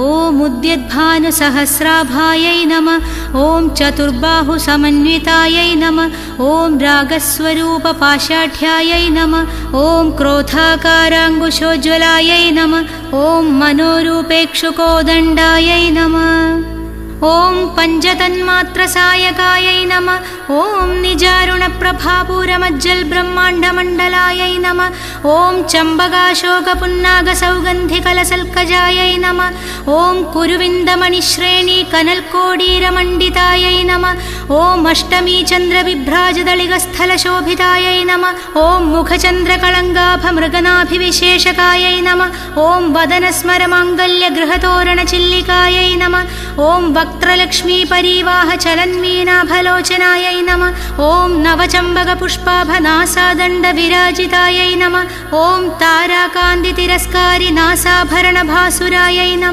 ॐ उद्यद्भानुसहस्राभायै नमः ॐ चतुर्बाहुसमन्वितायै नमः ॐ रागस्वरूपपाषाढ्यायै नमः ॐ क्रोधाकाराङ्कुशोज्ज्वलायै नमः ॐ मनोरूपेक्षुकोदण्डायै नमः ॐ पञ्चतन्मात्रसायकायै नमः ॐ निजारुणप्रभापूरमज्जल्ब्रह्माण्डमण्डलायै नमः ॐ चम्बकाशोकपुन्नागसौगन्धिकलसल्कजायै नमः ॐ कुरुविन्दमणिश्रेणीकनल्कोडीरमण्डितायै नमः ॐ अष्टमीचन्द्रविभ्राजदलिगस्थलशोभितायै नमः ॐ मुखचन्द्रकलङ्गाभमृगनाभिविशेषकायै नमः ॐ वदनस्मरमाङ्गल्यगृहतोरणचिल्लिकायै नमः ॐ वक्त्रलक्ष्मीपरीवाहचलन्मीनाभलोचनायै नमः ॐ नवचम्बकपुष्पाभनासादण्डविराजितायै नमः ॐ ताराकान्तितिरस्कारिनासाभरणभासुरायै नमः।